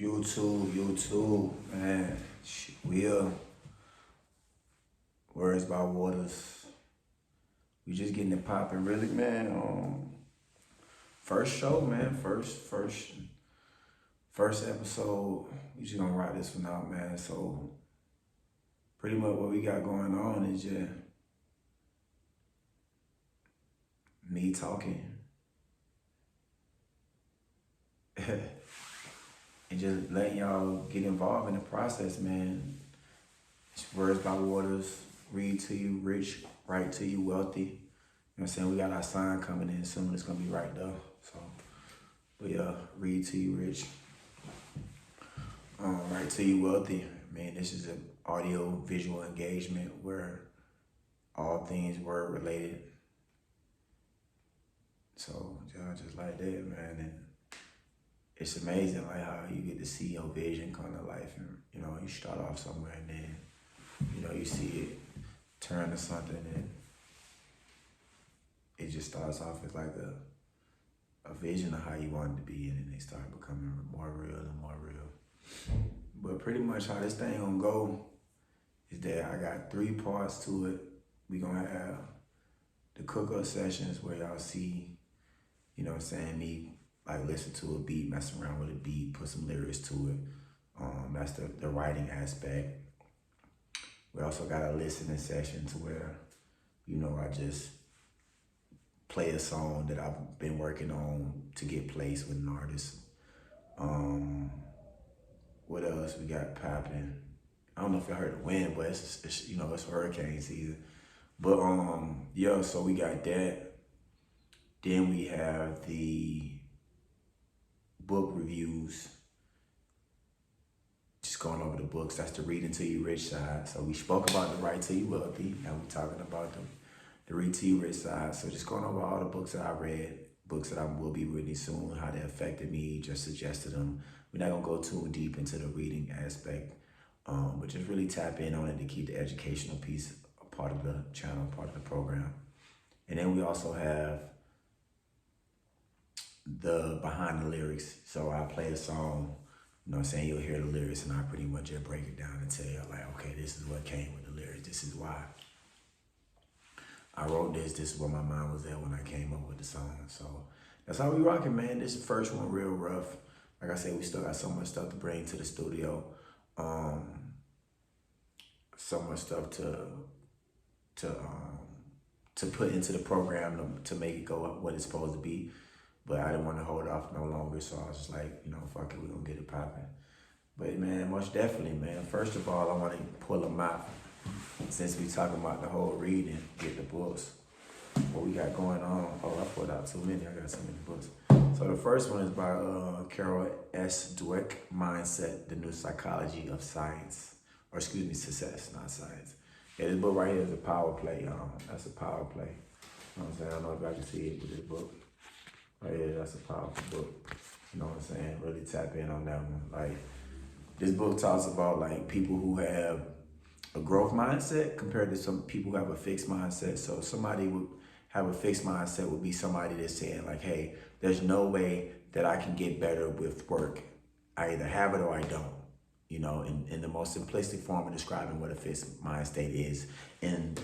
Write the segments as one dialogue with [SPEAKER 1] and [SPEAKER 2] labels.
[SPEAKER 1] YouTube, man. Words by Waters. We just getting it popping, really, man. First show, man. First episode. We just gonna rock this one out, man. So pretty much what we got going on is just me talking and just letting y'all get involved in the process, man. It's Words by Waters, read to you rich, write to you wealthy. You know what I'm saying? We got our sign coming in soon. It's gonna be right there. So, but yeah, read to you rich, write to you wealthy. Man, this is an audio visual engagement where all things word related. So y'all just like that, man. And it's amazing like how you get to see your vision come to life, and you know, you start off somewhere and then you see it turn to something, and it just starts off as like a vision of how you want it to be, and then they start becoming more real and more real. But pretty much how this thing gonna go is that I got 3 parts to it. We gonna have the cook-up sessions where y'all see, you know what I'm saying, me like listen to a beat, mess around with a beat, put some lyrics to it. That's the writing aspect. We also got a listening session to where, you know, I just play a song that I've been working on to get placed with an artist. What else we got popping? I don't know if y'all heard the wind, but it's you know, it's hurricane season. But yeah, so we got that. Then we have the book reviews. Just going over the books. That's the reading to you rich side. So we spoke about the write to you wealthy. Now we're talking about the read to you rich side. So just going over all the books that I read, books that I will be reading soon, how they affected me, just suggested them. We're not gonna go too deep into the reading aspect, but just really tap in on it to keep the educational piece a part of the channel, part of the program. And then we also have the behind the lyrics. So I play a song, you know what I'm saying, you'll hear the lyrics and I pretty much just break it down and tell you like, okay, this is what came with the lyrics. This is why I wrote this. This is where my mind was at when I came up with the song. So that's how we rocking, man. This is the first one, real rough. Like I said, we still got so much stuff to bring to the studio. So much stuff to put into the program to make it go up what it's supposed to be. But I didn't want to hold off no longer, so I was just like, you know, fuck it, we're gonna get it popping. But man, most definitely, man. First of all, I want to pull them out. Since we talking about the whole reading, get the books. What we got going on? Oh, I pulled out too many. I got so many books. So the first one is by Carol S. Dweck, Mindset: The New Psychology of Science, or excuse me, Success, not science. Yeah, this book right here is a power play. That's a power play. You know what I'm saying? I don't know if y'all can see it with this book. Right here, that's a powerful book. You know what I'm saying? Really tap in on that one. Like, this book talks about like people who have a growth mindset compared to some people who have a fixed mindset. So somebody would have a fixed mindset would be somebody that's saying like, hey, there's no way that I can get better with work. I either have it or I don't. You know, in the most simplistic form of describing what a fixed mind state is, in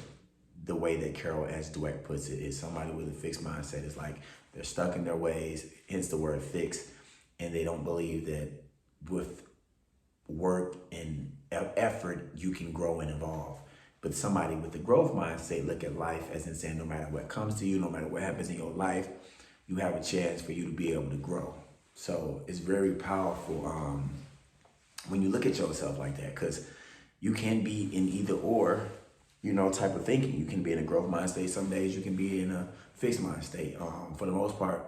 [SPEAKER 1] the way that Carol S. Dweck puts it, is somebody with a fixed mindset is like they're stuck in their ways, hence the word fixed, and they don't believe that with work and effort you can grow and evolve. But somebody with the growth mindset look at life as in saying no matter what comes to you, no matter what happens in your life, you have a chance for you to be able to grow. So it's very powerful when you look at yourself like that, because you can be in either or, you know, type of thinking. You can be in a growth mind state some days, you can be in a fixed mind state. For the most part,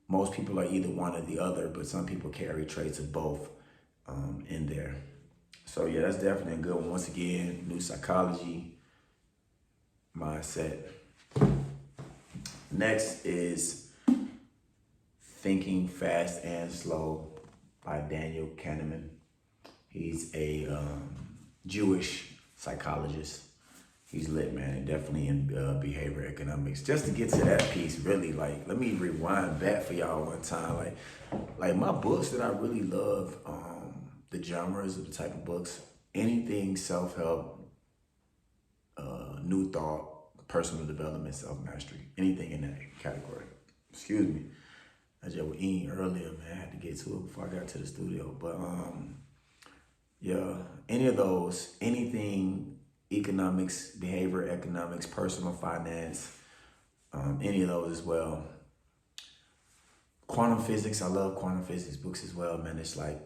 [SPEAKER 1] most people are either one or the other, but some people carry traits of both in there. So yeah, that's definitely a good one. Once again, New Psychology, Mindset. Next is Thinking Fast and Slow by Daniel Kahneman. He's a Jewish psychologist. He's lit, man, and definitely in behavior economics. Just to get to that piece, really, like, let me rewind back for y'all one time. Like my books that I really love, the genres of the type of books, anything self-help, new thought, personal development, self-mastery, anything in that category. Excuse me. I just was eating earlier, man. I had to get to it before I got to the studio. But yeah, any of those, anything economics, behavior economics, personal finance, any of those as well. Quantum physics, I love quantum physics books as well, man. It's like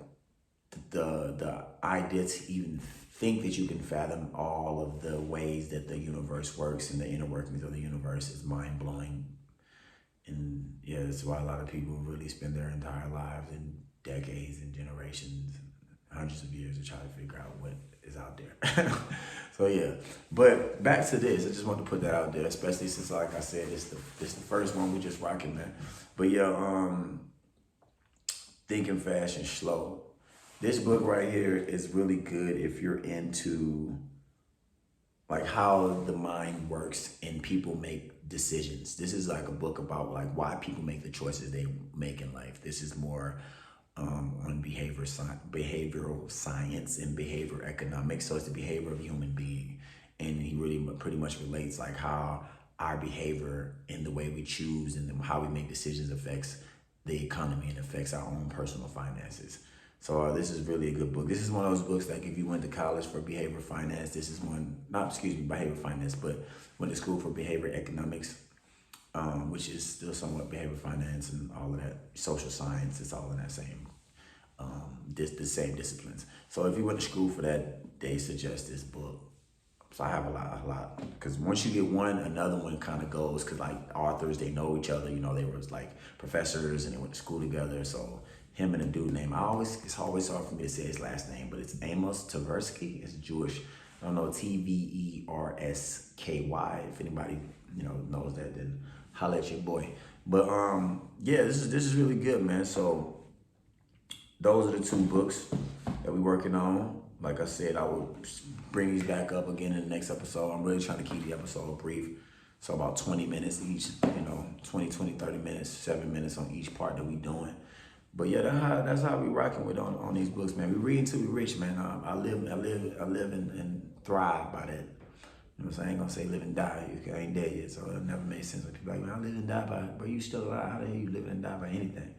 [SPEAKER 1] the idea to even think that you can fathom all of the ways that the universe works and the inner workings of the universe is mind-blowing. And yeah, that's why a lot of people really spend their entire lives and decades and generations, hundreds of years to try to figure out what is out there. So yeah, but back to this, I just want to put that out there, especially since, like I said, it's the first one we just rocking, man. But yeah, Thinking Fast and Slow. This book right here is really good if you're into like how the mind works and people make decisions. This is like a book about like why people make the choices they make in life. This is more on behavioral science and behavior economics. So it's the behavior of a human being. And he really pretty much relates like how our behavior and the way we choose and how we make decisions affects the economy and affects our own personal finances. So this is really a good book. This is one of those books like if you went to college for behavior finance, this is one, behavior finance, but went to school for behavior economics, which is still somewhat behavior finance and all of that, social science, it's all in that same, the same disciplines. So if you went to school for that, they suggest this book. So I have a lot, because once you get one, another one kind of goes, because like authors, they know each other, you know, they were like professors and they went to school together. So him and a dude named, it's always hard for me to say his last name, but it's Amos Tversky. It's Jewish. I don't know, Tversky. If anybody, you know, knows that, then holla at your boy. But yeah, this is really good, man. So those are the two books that we're working on. Like I said, I will bring these back up again in the next episode. I'm really trying to keep the episode brief. So about 20 minutes each, you know, 20, 30 minutes, 7 minutes on each part that we doing. But yeah, that's how we rocking with on these books, man. We read until we rich, man. I live and thrive by that. You know what I'm saying? I ain't gonna say live and die. I ain't dead yet, so it never made sense when people like, man, I live and die by it. But you still alive. How the hell you live and die by anything?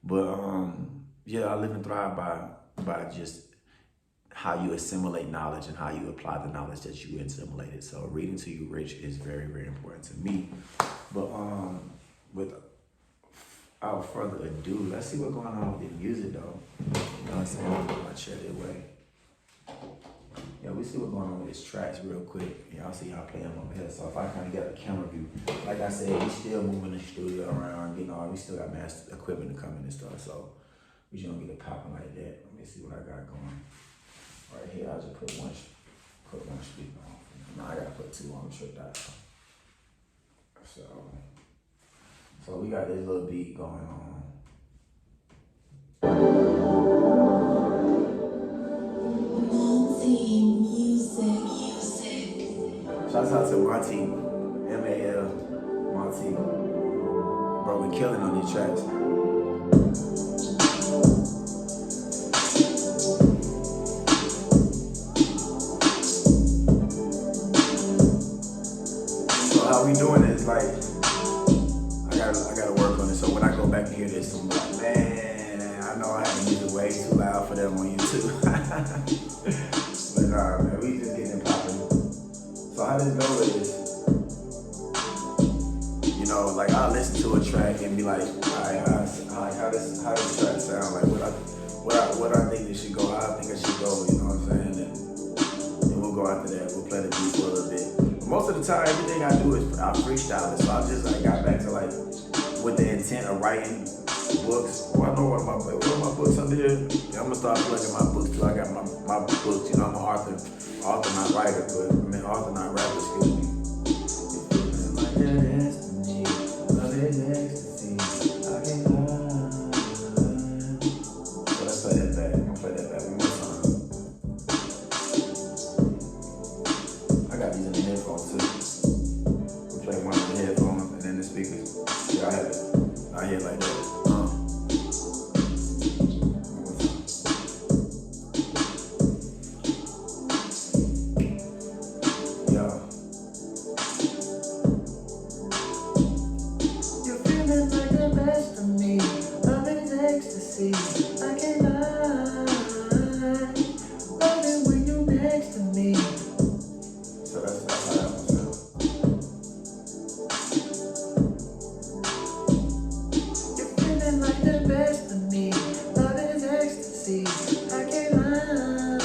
[SPEAKER 1] But yeah, I live and thrive by just how you assimilate knowledge and how you apply the knowledge that you assimilated. So reading till you rich is very, very important to me. But without further ado, let's see what's going on with the music though. You know what I'm saying? I'll put my chair that way. Yeah, we see what's going on with these tracks real quick. Y'all see y'all playing them over here. So if I kind of get a camera view, like I said, we still moving the studio around, you know, we still got master equipment to come in and stuff. So we just don't get it popping like that. Let me see what I got going. Right here, I just put one speaker on. Now I gotta put two on the trick out. So we got this little beat going on. Shouts out to Monty, M-A-L, Monty. Bro, we killing on these tracks. How we doing it is like, I gotta work on it. So when I go back and hear this, I'm like, man, I know I have music way too loud for them on YouTube. But nah, man, we just getting it popping. So how this go is, you know, like I listen to a track and be like, alright, how this track sound? Like what I think it should go, how I think it should go, you know what I'm saying? And then we'll go after that. We'll play the beat for a little bit. Most of the time, everything I do is I freestyle it, so I just like got back to like with the intent of writing books. Well, I know what my books under here. Yeah, I'm gonna start plugging my books too. I got my books. You know, I'm an author not writer, but I mean author not rapper. Excuse me. Like destiny, love is ecstasy. I can lie. So let's play that back. I'm gonna play that back one more time. I got these in the headphones. ecstasy. I can't lie. Love it when you next to me. So that's how that one sounds. You're feeling like the best of me. Love is ecstasy. I can't lie.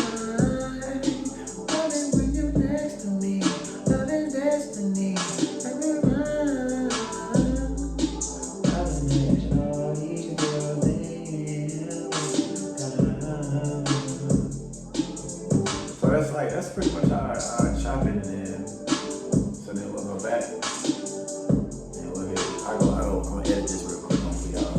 [SPEAKER 1] Love it when you next to me. Love is destiny. I can't lie. I've been all these girls so that's pretty much how I chop it, and then so then we'll go back and we'll get. I'm gonna edit this real quick on for y'all.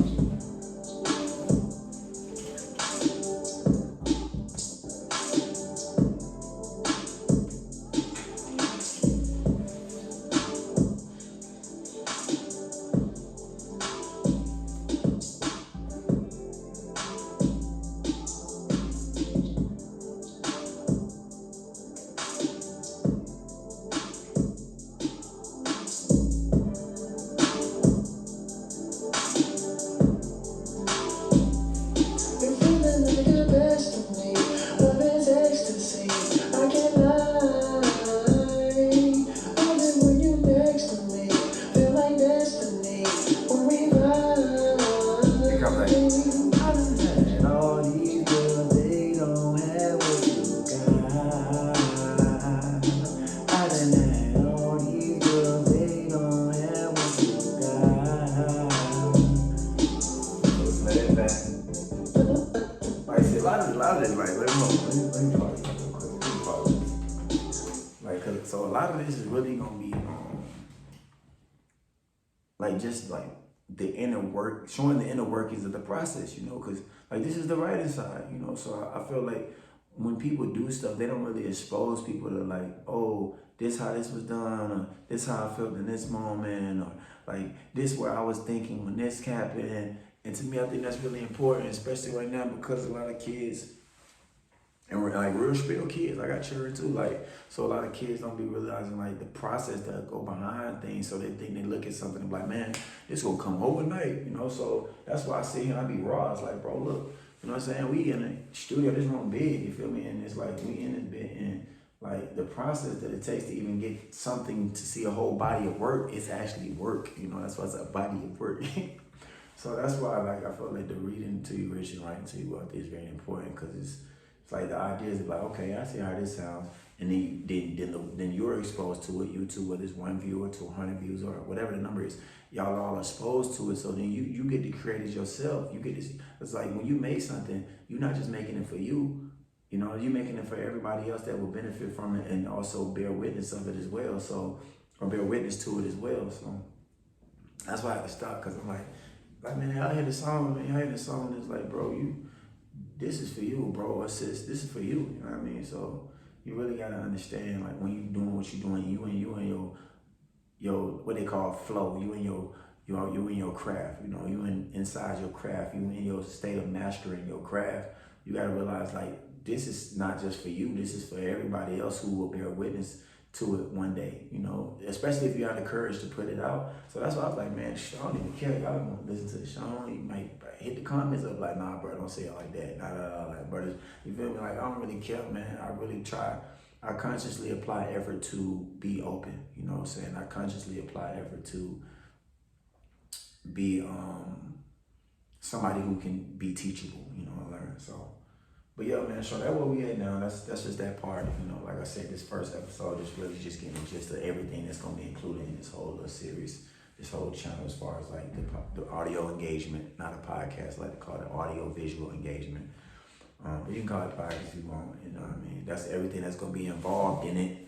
[SPEAKER 1] You're feeling like the best of me. Love is ecstasy. I can't lie. Love it when you next to me. Feel like destiny when we ride. Here comes that. I done had all these girls, they don't have what you got. I done had all these girls, they don't have what you got. Let's let it back. Like, see, a lot of this, like, let me pause this real quick. Let me pause this. Like, so a lot of this is really gonna be, like, just like the inner work, showing the inner workings of the process, you know, because like this is the writing side, you know. So I feel like when people do stuff, they don't really expose people to like, oh, this how this was done, or this how I felt in this moment, or like this where I was thinking when this happened. And to me, I think that's really important, especially right now because a lot of kids, and we're like real spill kids, I got children too, like, so a lot of kids don't be realizing like the process that go behind things, so they think they look at something and be like, man, this gonna come overnight, you know. So that's why I sit here and I be raw. It's like, bro, look, you know what I'm saying? We in a studio, this room big, you feel me? And it's like, we in this bit, and like the process that it takes to even get something to see a whole body of work, it's actually work, you know. That's why it's a body of work. So that's why, like, I feel like the reading to you rich and writing to you wealthy is very important, because it's like the idea is like, okay, I see how this sounds, and then you're exposed to it. You too, whether it's 1 viewer to 100 views or whatever the number is, y'all all exposed to it. So then you get to create it yourself. You get to. It's like when you make something, you're not just making it for you. You know, you're making it for everybody else that will benefit from it and also bear witness of it as well. So, or bear witness to it as well. So that's why I had to stop, because I'm like, man, I hear the song, man. I hear the song, and it's like, bro, this is for you, bro, or sis, this is for you. You know what I mean? So you really gotta understand, like, when you doing what you're doing, you and your what they call flow, you and your craft. You know, you inside your craft, you in your state of mastering your craft. You gotta realize, like, this is not just for you. This is for everybody else who will bear witness to it one day, you know, especially if you have the courage to put it out. So that's why I was like, man, I don't even care. Y'all don't want to listen to the show. You might hit the comments up like, nah, bro, don't say it like that. Nah, like, brothers, you feel me? Like, I don't really care, man. I really try. I consciously apply effort to be open, you know what I'm saying? I consciously apply effort to be somebody who can be teachable, you know, and learn. So, but yeah, man, so that's where we at now. That's just that part. You know, like I said, this first episode is really just getting the gist of everything that's gonna be included in this whole little series, this whole channel, as far as like the audio engagement, not a podcast, I like to call it audio visual engagement. But you can call it podcast if you want. You know what I mean? That's everything that's gonna be involved in it.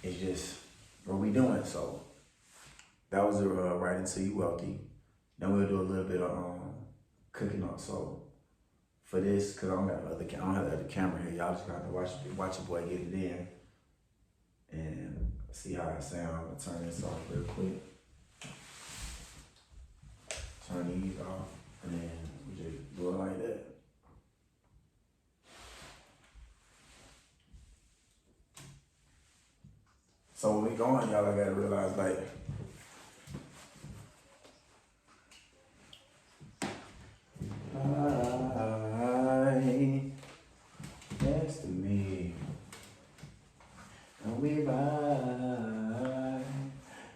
[SPEAKER 1] It's just what we doing. So that was writing to you wealthy. Then we'll do a little bit of cooking up. So for this, cause I don't have the other camera here. Y'all just gotta watch your boy get it in and see how it sounds. I'm gonna turn this off real quick. Turn these off, and then we just do it like that. So when we going, y'all, I gotta realize, like, next to me, and we ride.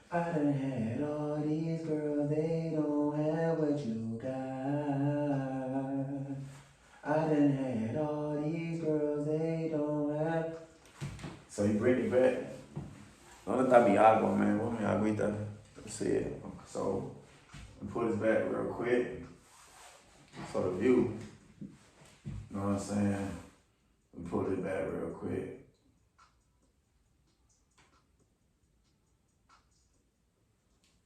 [SPEAKER 1] I done had all these girls, they don't have what you got. I done had all these girls, they don't have. So you bring it back. ¿Dónde está mi agua, man? Where's my agüita? That's it. So, we put this back real quick. So the view, you know what I'm saying? We put it back real quick.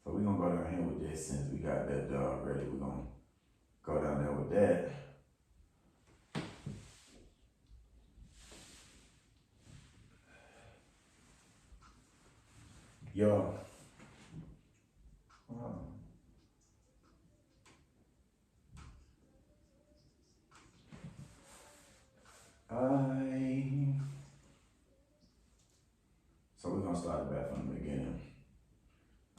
[SPEAKER 1] So we're gonna go down here with this since we got that dog ready. We're gonna go down there with that. Yo. So we're gonna start it back from the beginning.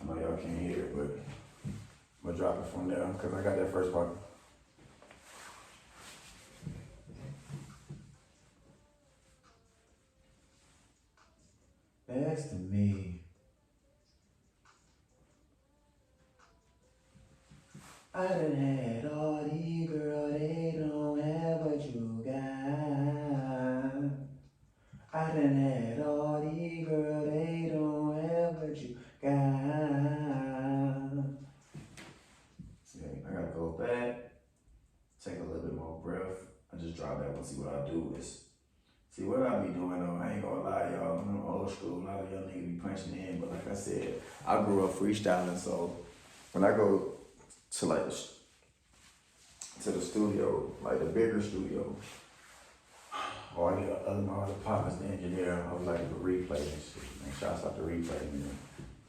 [SPEAKER 1] I know y'all can't hear it, but I'm gonna drop it from there because I got that first part. Next to me, I done had all these girls, they don't have what you got. I done had all these girls, they don't have what you got. See, I gotta go back, take a little bit more breath. I just drop that one, see what I do is. See, what I be doing though, I ain't gonna lie, y'all, I'm old school, a lot of young niggas be punching in, but like I said, I grew up freestyling, so when I go to like, to the studio, like the bigger studio, or I get my other partners, the engineer, I was like the replay and shit, man, shouts out to replay, man.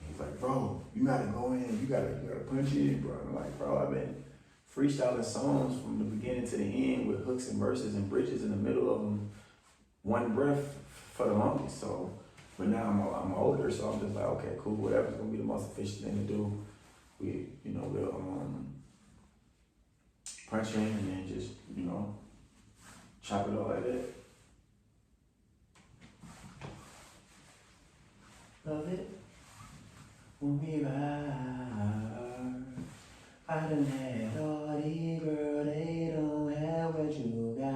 [SPEAKER 1] He's like, bro, you gotta go in, you gotta punch in, bro. I'm like, bro, I've been freestyling songs from the beginning to the end with hooks and verses and bridges in the middle of them, one breath for the longest. So, but now I'm older, so I'm just like, okay, cool, whatever's gonna be the most efficient thing to do. We'll punch in and then just, chop it all like that. Love it when we ride. I done had all these girls, they don't have what you got.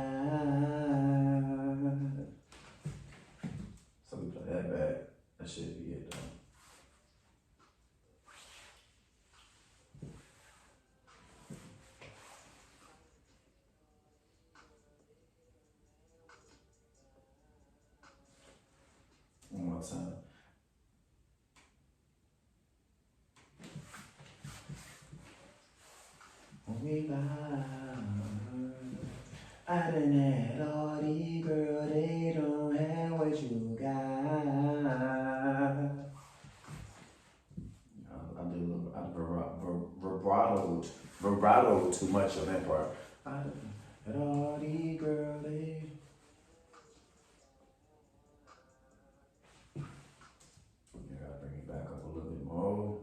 [SPEAKER 1] So we play that back. That should be it though. One more time. When we ride, I done had all these girls, they don't have what you got. I did a little, vibrato too much on that part. I done had all these girls, they. Yeah, gotta bring it back up a little bit more.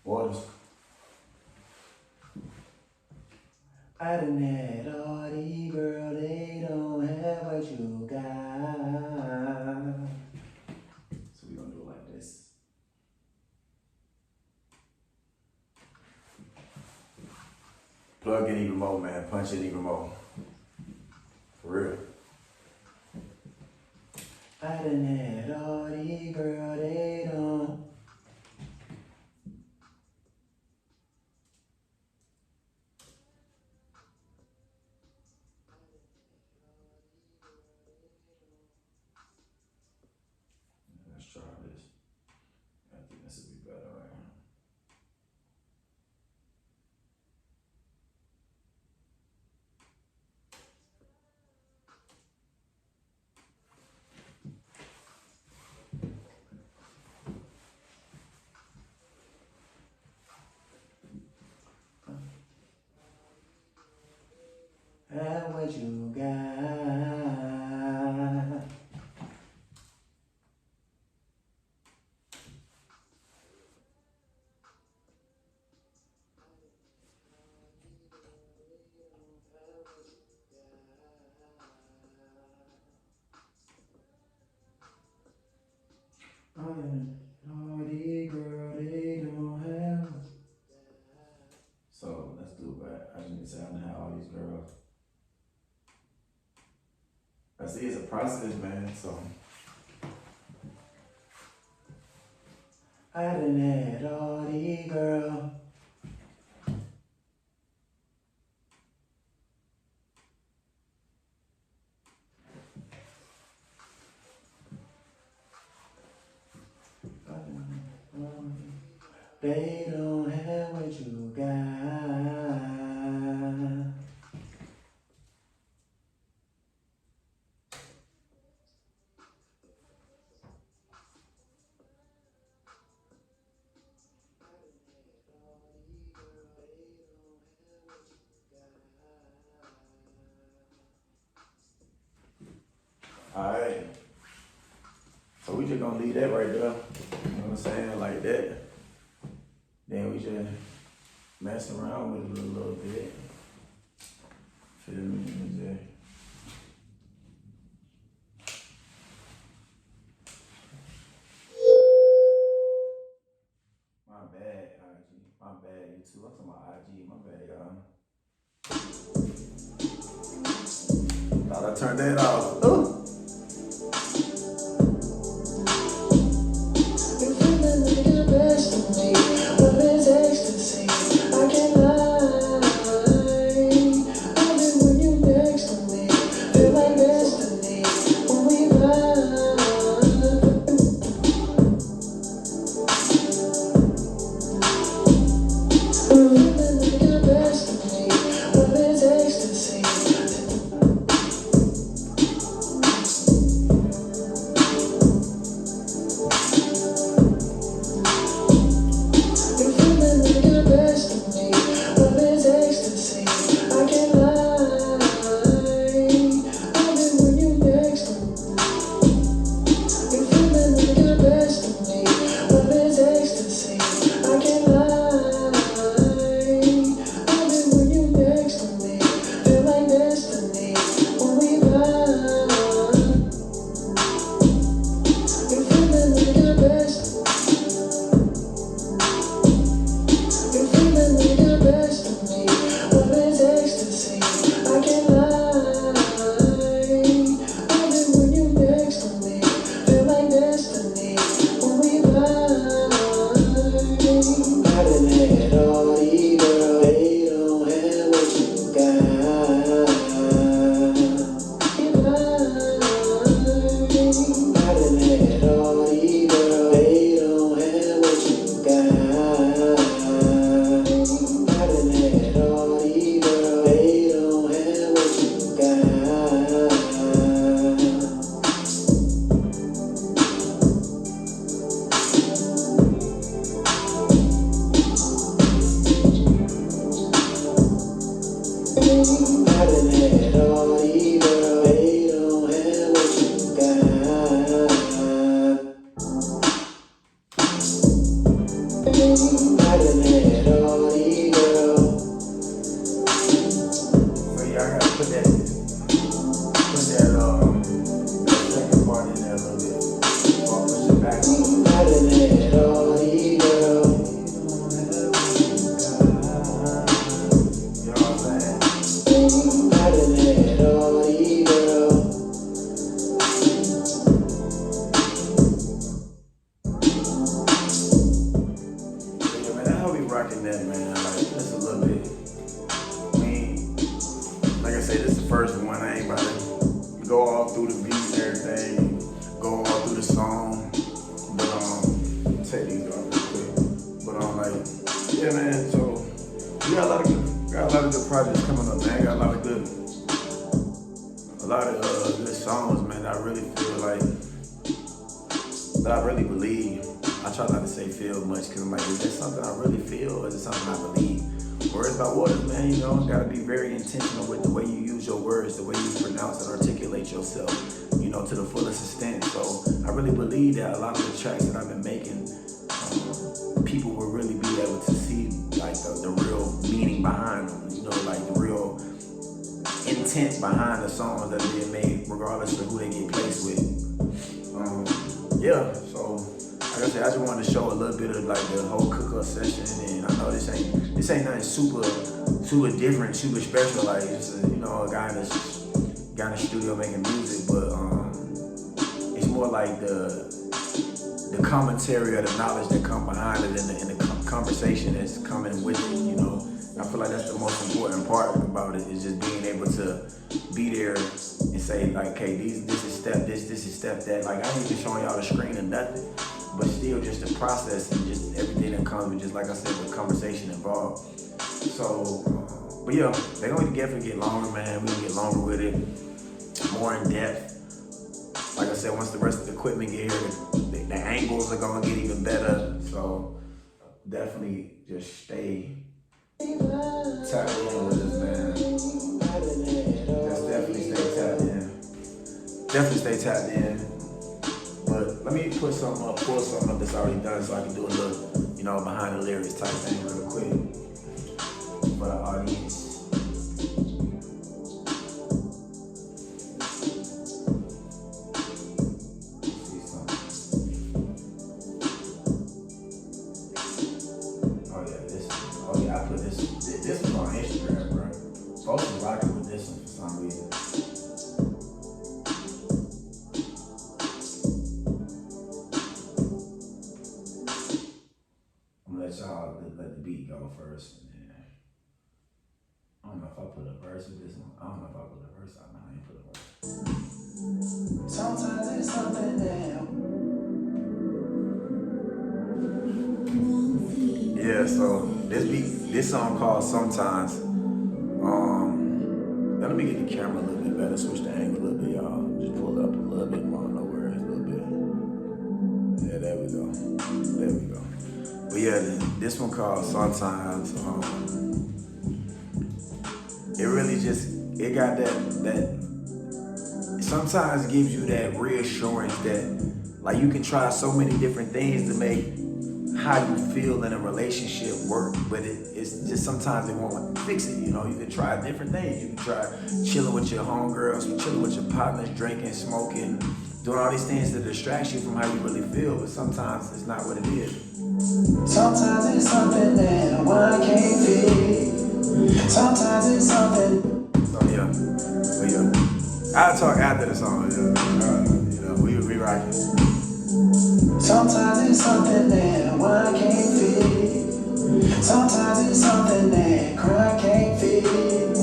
[SPEAKER 1] Waters. I done had all these girls, they don't have what you got. So we gonna do it like this. Plug in even more, man. Punch in even more. For real. I done had all these girls, they don't. Let's try this. I think this would be better right now. have what you got. Naughty girl, they don't have. So let's do it. I just need to say I don't have all these girls. I see it's a process, man. So I done had all these girls. They don't have what you got. Alright. So we just gonna leave that right there. You know what I'm saying? Like that. Then we just mess around with it a little bit. Feel me? Just my bad, IG. My bad, YouTube. I'm talking about IG. My bad, y'all. Thought I turned that off. Ooh. Words about waters, man. You know, gotta be very intentional with the way you use your words, the way you pronounce and articulate yourself, you know, to the fullest extent. So I really believe that a lot of the tracks that I've been making, people will really be able to see like the real meaning behind them, you know, like the real intent behind the songs that are being made, regardless of who they get placed with. Yeah, so like I said, I just wanted to show a little bit of like the whole cook-up session, and I know this ain't nothing super different, super special. Like it's a, you know, a guy in the studio making music, but it's more like the commentary or the knowledge that come behind it, and the conversation that's coming with it. You know, I feel like that's the most important part about it, is just being able to be there and say like, okay, this is step this is step that. Like I ain't even showing y'all the screen or nothing, but still just the process and just everything that comes with, just like I said, the conversation involved. So, but yeah, they're gonna definitely get longer, man. We're gonna get longer with it, more in depth. Like I said, once the rest of the equipment get here, the angles are gonna get even better. So definitely just stay tapped in with us, man. Just definitely stay tapped in. Definitely stay tapped in. But let me pull something up that's already done, so I can do a little, you know, behind the lyrics type thing real quick for the audience. This was on Instagram, bro. Folks was rocking with this one for some reason. I'm gonna let y'all let the beat go first, and then I don't know if I put a verse with this one. I don't know if I put a verse. I ain't put a verse. Sometimes it's something that. Yeah, so this song called Sometimes. Let me get the camera a little bit better, switch the angle a little bit, y'all. Just pull it up a little bit more, no worries, a little bit. Yeah, there we go. There we go. But yeah, this one called Sometimes. It really it got that sometimes gives you that reassurance that like you can try so many different things to make how you feel in a relationship work, but it's just sometimes it won't fix it. You know, you can try different things. You can try chilling with your homegirls, chilling with your partners, drinking, smoking, doing all these things to distract you from how you really feel, but sometimes it's not what it is. Sometimes it's something that one can't feel. Sometimes it's something. So yeah. I'll talk after the song. You know, we rocking. Sometimes it's something that one can't feel. Sometimes it's something that cry can't feel.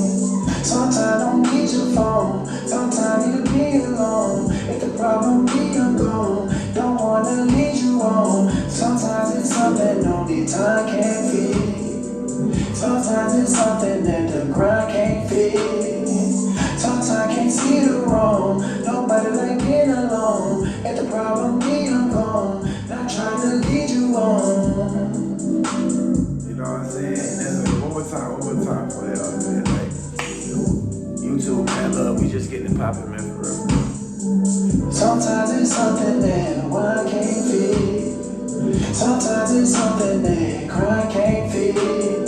[SPEAKER 1] Sometimes I don't need your phone. Sometimes you be alone. If the problem be I'm gone, don't wanna lead you on. Sometimes it's something only time can't feel. Sometimes it's something that the grind can't feel. Sometimes I can't see the wrong. Nobody like being alone. If the problem be I'm gone, not trying to lead you on. You know what I'm saying? And that's one more time for y'all, man. Like, YouTube, man, love, we just getting it popping, man, for real. Sometimes it's something that one can't feel. Sometimes it's something that cry can't feel.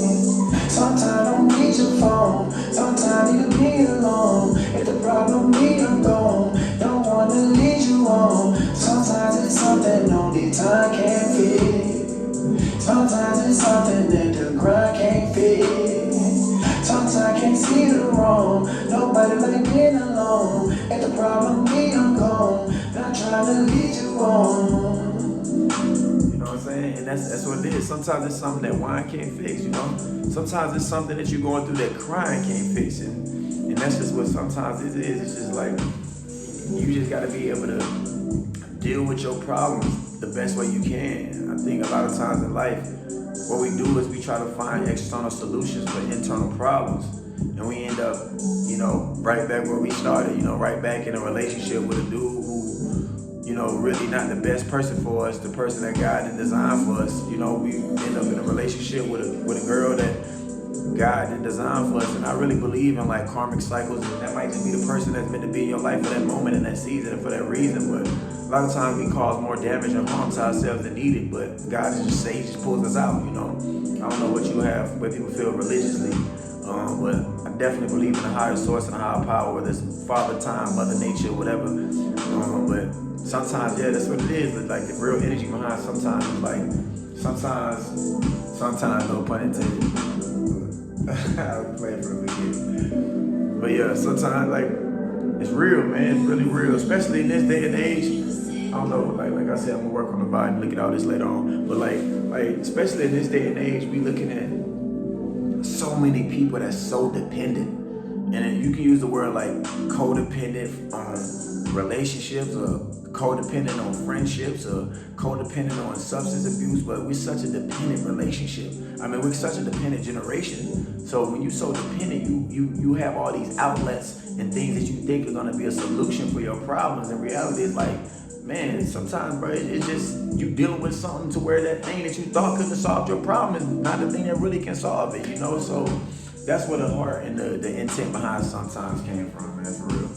[SPEAKER 1] Sometimes I don't need your phone. Sometimes you be alone. If the problem be I'm gone, don't wanna lead you on. Sometimes it's something only time can't feel. Sometimes it's something that the grind can't feel. Sometimes I can't see the wrong. Nobody like being alone. If the problem be I'm gone, not trying to lead you on. You know what I'm saying? And that's what it is. Sometimes it's something that wine can't fix, you know? Sometimes it's something that you're going through that crying can't fix. And that's just what sometimes it is. It's just like, you just gotta be able to deal with your problems the best way you can. I think a lot of times in life, what we do is we try to find external solutions for internal problems. And we end up, you know, right back where we started, you know, right back in a relationship with a dude who, you know, really not the best person for us, the person that God didn't design for us. You know, we end up in a relationship with a girl that God didn't design for us. And I really believe in like karmic cycles. And that might just be the person that's meant to be in your life for that moment and that season and for that reason. But a lot of times we cause more damage and harm to ourselves than needed. But God is just say, He just pulls us out, you know. I don't know what you have, what people feel religiously. But I definitely believe in a higher source and a higher power, whether it's Father Time, Mother Nature, whatever. But sometimes, yeah, that's what it is. But like the real energy behind sometimes is like, sometimes, no pun intended. I was playing for a weekend. But yeah, sometimes like it's real, man. It's really real, especially in this day and age. I don't know, like I said, I'm gonna work on the vibe and look at all this later on. But like especially in this day and age, we looking at so many people that's so dependent. And you can use the word like codependent on relationships or codependent on friendships or codependent on substance abuse, but we're such a dependent relationship. I mean, we're such a dependent generation. So when you're so dependent, you have all these outlets and things that you think are gonna be a solution for your problems. In reality, it's like, man, sometimes, bro, it's just you dealing with something to where that thing that you thought could have solved your problem is not the thing that really can solve it, you know? So that's where the heart and the intent behind sometimes came from, man, for real.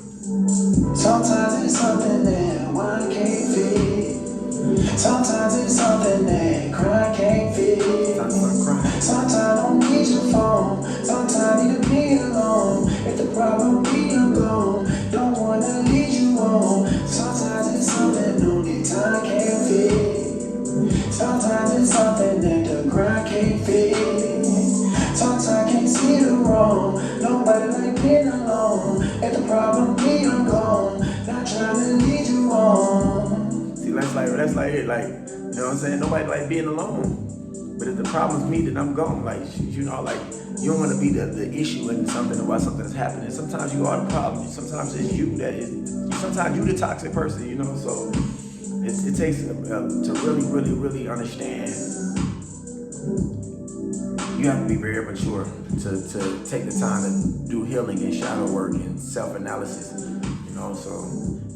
[SPEAKER 2] Sometimes it's something that one can't fit. Sometimes it's something that cry can't fit. Sometimes I don't need your phone. Sometimes you can be alone. If the problem be alone, don't wanna lead you on. Sometimes it's something only time can't fit. Sometimes it's something that the grind can't fit. Sometimes I can't see the wrong. Nobody like being alone. If the problem be, I'm gone. Not trying to lead you on.
[SPEAKER 1] See, that's like it. Like, you know what I'm saying? Nobody like being alone. But if the problem's me, then I'm gone. Like, you know, like you don't want to be the issue in something about something that's happening. Sometimes you are the problem. Sometimes it's you that is. Sometimes you the toxic person. You know, so it takes to really understand. You have to be very mature to take the time to do healing and shadow work and self-analysis. You know, so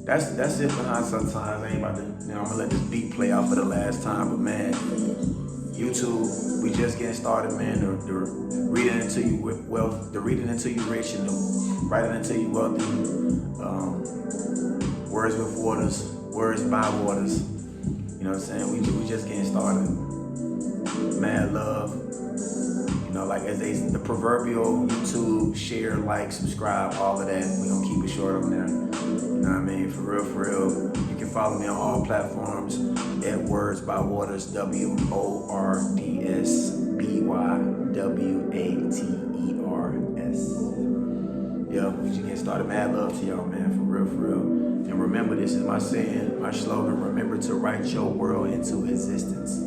[SPEAKER 1] that's it behind sometimes. I ain't about to, you know, I'm gonna let this beat play out for the last time, but man, YouTube, we just getting started, man. The reading until you wealth, the reading until you rich, and the writing until you wealthy. Words with waters, words by waters. You know what I'm saying? We just getting started. Mad love. You know, like as the proverbial YouTube, share, like, subscribe, all of that. We gonna keep it short on there. You know what I mean? For real. You can follow me on all platforms at Words by Waters, WordsBywaters. Yeah, we just get started. Mad love to y'all, man. For real. And remember, this is my saying, my slogan. Remember to write your world into existence.